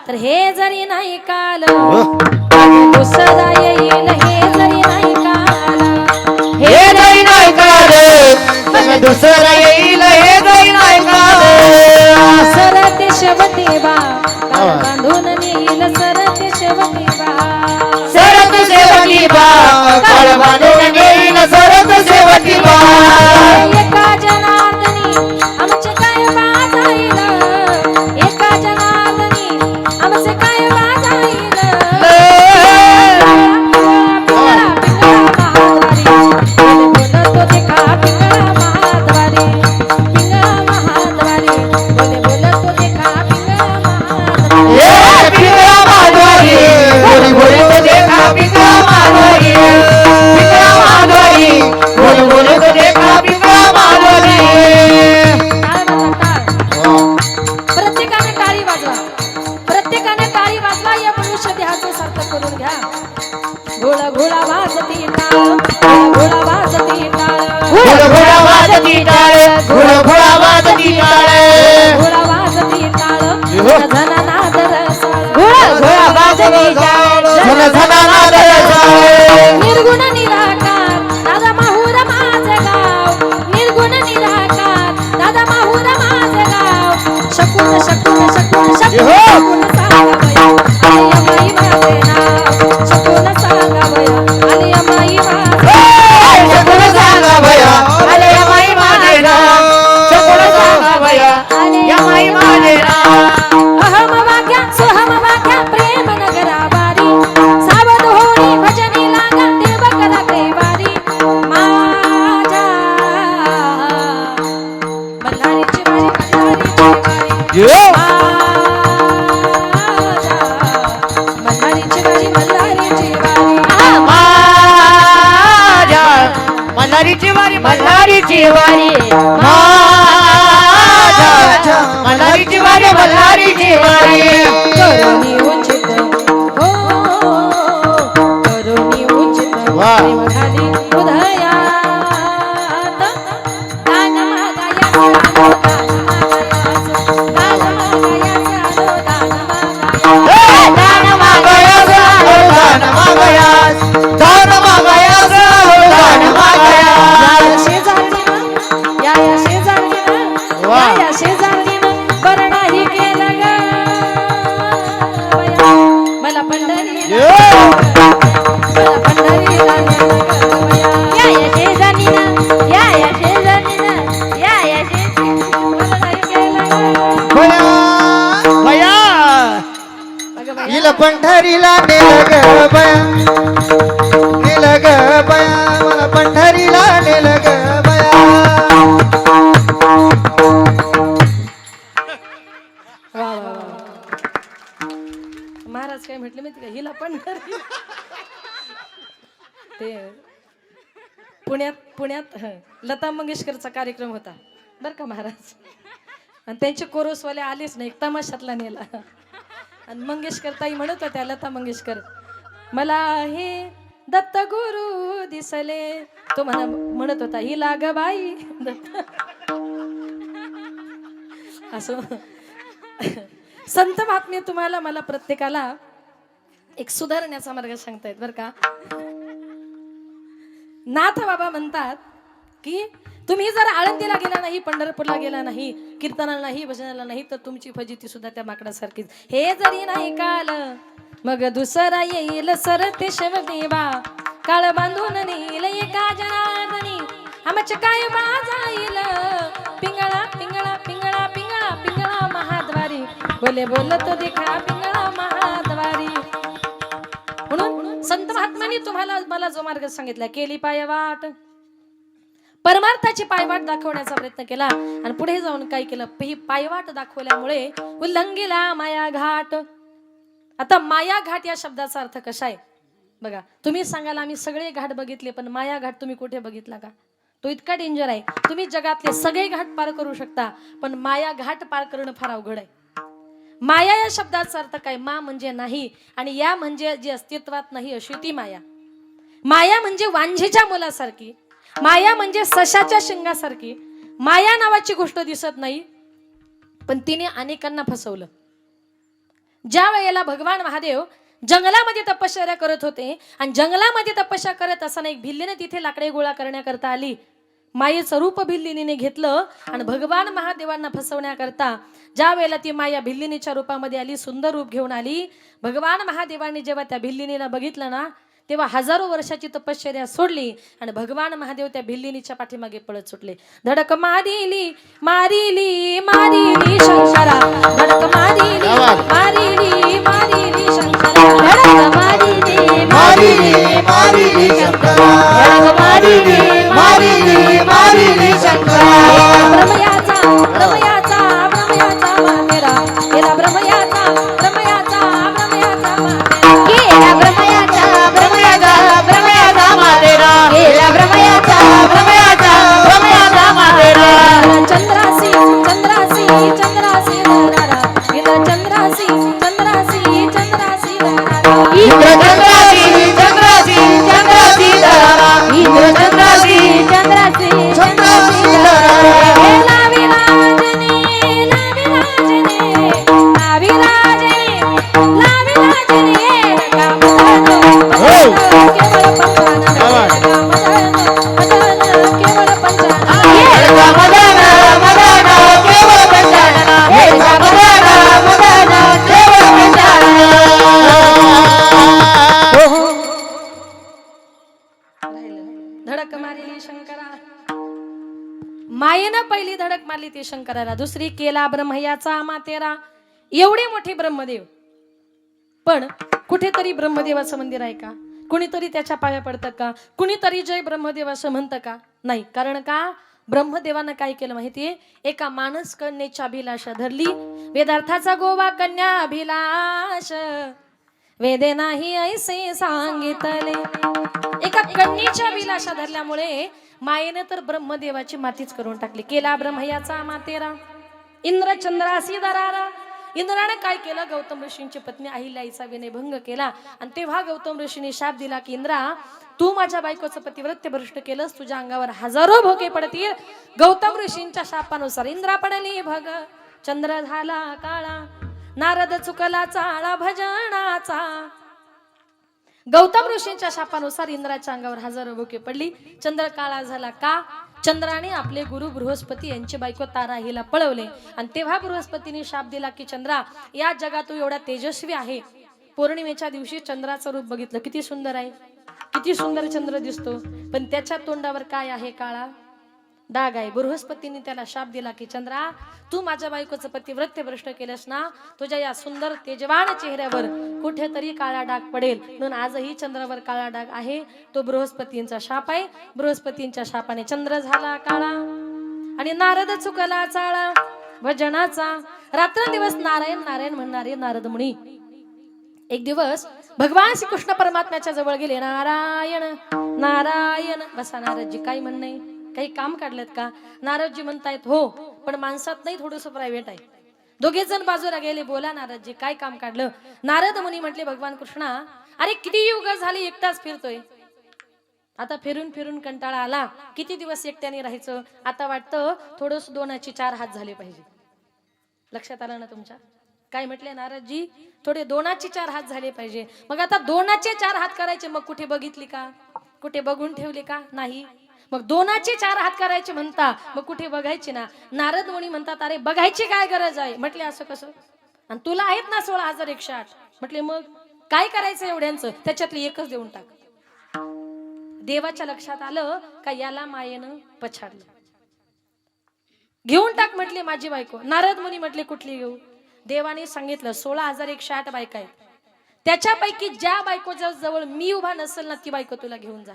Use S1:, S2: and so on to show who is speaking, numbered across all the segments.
S1: तर हे जरी नाही काल दुसरा येईल, हे जरी नाही काल,
S2: हे जरी नाही काल मग दुसरा येईल, हे जरी नाही काल.
S1: सरते शेवटी बा काळ बांधून नेईल, सरते शेवटी बा,
S2: सरत सेवकी बा काळ बांधून नेईल, सरत सेवकी बा.
S1: एका जनार्दनी आमचे काय बाजाईल, एका जनार्दनी आमचे काय बाजाईल. प्रत्येकाने टाळी वाजवा, प्रत्येकाने टाळी वाजवा, या मनुष्य देहाचं सार्थक करून घ्या. घोडा घोडा वाजती टाळ, घोडा वाजती टाळ,
S2: घोडा वाजती टाळ, घोडा वाजती टाळ,
S1: घोडा वाजती टाळ, धन नाद रसाळ,
S2: घोडा वाजती टाळ, धन धन नाद रसाळ.
S1: निर्गुण निराकार दादा माहूर माझे गाव, निर्गुण निराकार दादा माहूर माझे गाव. शकून शकून शकून शकून सांगावया आलिया माई माझे नाव, शकून सांगावया आलिया माई माझे,
S2: शकून सांगा भया आले माई माझे नाव, शकून सांगा भया या माई माझे नाव.
S1: अहम वाक्या सोहम वाक्या प्रेम नगरावारी, सावध होई भजनी लागा देव करा कैवारी. माझ्या मल्हारीची वारी, मल्हारीची वारी, मल्हारीची वारी,
S2: माझ्या मल्हारीची वारी, मल्हारीची वारी, माझ्या मल्हारीची वारी, मल्हारीची वारी.
S1: करुणी उचित हो, करुणी उचित
S2: वा.
S1: प्रेम घाली हृदयात, दान मागायास आलो, दान मागायास, दान मागायास आलो, दान मागायास.
S2: दान मागयास, दान मागयास, दान मागयास.
S1: या शेजारीनं,
S2: वा.
S1: या शेजारीनं बरं नाही केलं ग बया. मला पंढरीला, मला पंढरीला नेलं ग बया. या शेजारीनं, या शेजारीनं, या शेजारीनं बरं नाही केलं ग.
S2: भया भया
S1: अगं बया.
S2: हिला पंढरीला नेलं ग बया, नेलं ग बया, मला पंढरीला नेलं ग बया.
S1: वा वा वा. महाराज काय म्हटले माहिती का, हिला पंढरी, ते पुण्यात लता मंगेशकरचा कार्यक्रम होता बरं का महाराज, आणि त्यांचे कोरसवाले आलेच नाही, एक तमाशातला नेला. आणि मंगेशकर ताई म्हणत होत्या, लता मंगेशकर, मला हे दत्त गुरु दिसले. तो म्हणत होता, ही लाग बाई दत्त. असं संत महात्मे तुम्हाला मला प्रत्येकाला एक सुधारण्याचा मार्ग सांगतायत बरं का. नाथ बाबा म्हणतात की तुम्ही जर आळंदीला गेला नाही, पंढरपूरला गेला नाही, कीर्तनाला नाही, भजनाला नाही, तर तुमची फजिती सुद्धा त्या माकडासारखीच. हे जरी नाही काल मग दुसरा येईल, सरते शेवटी बा काळ बांधून नेईल, एका जनार्दनी आमचे काय बाजाईल. पिंगळा पिंगळा पिंगळा पिंगळा पिंगळा महाद्वारी, बोले बोलतो देखा पिंगळा महाद्वारी. म्हणून संत महात्म्यांनी तुम्हाला मला जो मार्ग सांगितला, केली पायवाट, परमार्थाची पायवाट दाखवण्याचा प्रयत्न केला, आणि पुढे जाऊन काय केलं, ही पायवाट दाखवल्यामुळे उल्लंघिला माया घाट. आता माया घाट या शब्दाचा अर्थ कसा आहे बघा. तुम्ही सांगाल आम्ही सगळे घाट बघितले, पण माया घाट तुम्ही कुठे बघितला का? तो इतका डेंजर आहे. तुम्ही जगातले सगळे घाट पार करू शकता, पण माया घाट पार करणं फार अवघड आहे. माया या शब्दाचा अर्थ काय? मा म्हणजे नाही, आणि या म्हणजे जी अस्तित्वात नाही अशी ती माया. माया म्हणजे वांझेच्या मुलासारखी, माया म्हणजे सशाच्या शिंगासारखी. माया नावाची गोष्ट दिसत नाही, पण तिने अनेकांना फसवलं. ज्या वेळेला भगवान महादेव जंगलामध्ये तपश्चर्या करत होते आणि जंगलामध्ये तपस्या करत असताना एक भिल्लीने तिथे लाकडे गोळा करण्याकरता आली. मायेचं रूप भिल्लिनीने घेतलं आणि भगवान महादेवांना फसवण्याकरता ज्या वेळेला ती माया भिल्लिनीच्या रूपामध्ये आली, सुंदर रूप घेऊन आली, भगवान महादेवांनी जेव्हा त्या भिल्लिनीला बघितलं ना, तेव्हा हजारो वर्षाची तपश्चर्या सोडली आणि भगवान महादेव त्या भिल्लिनीच्या पाठीमागे पळत सुटले. धडक मारिली मारिली मारिली शंकरा, धडक मारिली मारिली मारिली शंकरा, धडक मारिली
S2: मारिली मारिली शंकरा, धडक मारिली मारिली मारिली शंकरा.
S1: ब्रह्मयाचा ब्रह्मयाचा ब्रह्मयाचा मातेरा, गेला ब्रह्मयाचा ब्रह्मयाचा ब्रह्मयाचा मातेरा,
S2: गेला ब्रह्मयाचा ब्रह्मयाचा ब्रह्मयाचा मातेरा, गेला ब्रह्मयाचा ब्रह्मयाचा ब्रह्मयाचा मातेरा.
S1: चंद्रासी चंद्रासी चंद्रासी धरारा, गेला चंद्रासी चंद्रासी चंद्रासी धरारा,
S2: इंद्र चंद्रासी चंद्रासी चंद्रासी धरारा, इंद्र चंद्रासी चंद्रासी चंद्रासी धरारा.
S1: गेला विराजने लाविराजने लाविराजने लाविराजने कामधन केवळ पंचानन, केवळ पंचानन.
S2: हेरगा मदन मदन केवळ पंचानन, हेरगा मदन मदन केवळ पंचानन.
S1: धडक मारली शंकरा. मायेनं पहिली धडक मारली ती शंकराला, दुसरी केला ब्रह्मयाचा मातेरा. एवढे मोठे ब्रह्मदेव, पण कुठेतरी ब्रह्मदेवाचं मंदिर आहे का? कुणीतरी त्याच्या पाया पडतं का? कुणीतरी जय ब्रह्मदेव असं म्हणतं का? नाही. कारण का? ब्रह्मदेवानं काय केलं माहितीये? एका मानस कन्येच्या अभिलाषा धरली. वेदार्थाचा गोवा कन्या अभिलाष, वेदे नाही ऐसे सांगितले. एका कन्येच्या अभिलाषा धरल्यामुळे मायेने तर ब्रह्मदेवाची मातीच करून टाकली. केला ब्रह्मयाचा मातेरा, इंद्र चंद्रासी दरारा. इंद्राने काय केलं? गौतम ऋषींची पत्नी अहिल्याईचा विनयभंग केला आणि तेव्हा गौतम ऋषींनी शाप दिला की इंद्रा, तू माझ्या बायकोचं पतिव्रत्य भ्रष्ट केलंस, तुझ्या अंगावर हजारो भोगे पडतील. गौतम ऋषींच्या शापानुसार इंद्रा पडली भग, चंद्र झाला काळा, नारद चुकला चाळा भजनाचा. गौतम ऋषींच्या शापानुसार इंद्राच्या अंगावर हजारो भोके पडली. चंद्र काळा झाला का? चंद्राने आपले गुरु बृहस्पती यांची बायको तारा हिला पळवले आणि तेव्हा बृहस्पतीने शाप दिला की चंद्रा, या जगात तू एवढा तेजस्वी आहे. पौर्णिमेच्या दिवशी चंद्राचं रूप बघितलं, किती सुंदर आहे, किती सुंदर चंद्र दिसतो, पण त्याच्या तोंडावर काय आहे? काळा डाग आहे. बृहस्पतीने त्याला शाप दिला की चंद्रा, तू माझ्या बायकोचं पतिव्रत्य भ्रष्ट केलंस ना, तुझ्या या सुंदर तेजवान चेहऱ्यावर कुठेतरी काळा डाग पडेल. म्हणून आजही चंद्रावर काळा डाग आहे. तो बृहस्पतींचा शाप आहे. बृहस्पतींच्या शापाने चंद्र झाला काळा आणि नारद चुकला चाळा भजनाचा. रात्रंदिवस नारायण नारायण म्हणणारे नारद मुनी एक दिवस भगवान श्रीकृष्ण परमात्म्याच्या जवळ गेले. नारायण नारायण. बसा नारदजी, काय म्हणणे? काही काम काढलेत का? नारदजी म्हणतायत हो, पण माणसात नाही, थोडस प्रायव्हेट आहे. दोघे जण बाजूला गेले. बोला नारदजी, काय काम काढलं? नारद मुनी म्हटले, भगवान कृष्णा, अरे किती युग झाली एकटाच फिरतोय, आता फिरून फिरून कंटाळा आला, किती दिवस एकट्याने राहायचं, आता वाटतं थोडस दोनाची चार हात झाले पाहिजे. लक्षात आलं ना तुमच्या? काय म्हटले नारदजी? थोडे दोनाचे चार हात झाले पाहिजे. मग आता दोनाचे चार हात करायचे, मग कुठे बघितली का? कुठे बघून ठेवले का? नाही. मग दोनाचे चार हात करायचे म्हणता, मग कुठे बघायचे ना? नारद मुनी म्हणतात, अरे बघायची काय गरज आहे? म्हटले असं कसं? आणि तुला आहेत ना 16,108. म्हटले मग काय करायचं एवढ्यांचं? त्याच्यातली एकच देऊन टाक. देवाच्या लक्षात आलं का याला मायेनं पछाडलं. घेऊन टाक म्हटले माझी बायको. नारद मुनी म्हटले कुठली घेऊ? देवाने सांगितलं 16,108 बायका आहेत, त्याच्यापैकी ज्या बायको जवळ मी उभा नसेल ना, ती बायको तुला घेऊन जा.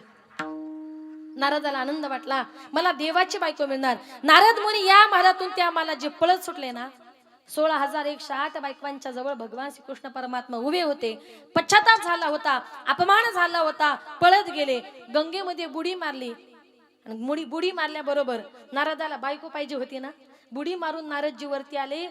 S1: नारदाला आनंद वाटला, मला देवाची बायको मिळणार. नारद मुनी या महालातून त्या मला जे पळत सुटले ना, 16,108 बायकांच्या जवळ भगवान श्रीकृष्ण परमात्मा उभे होते. पश्चाताप झाला होता, अपमान झाला होता, पळत गेले, गंगेमध्ये बुडी मारली. आणि बुडी मारल्याबरोबर नारदाला बायको पाहिजे होती ना, बुडी मारून नारदजी वरती आले.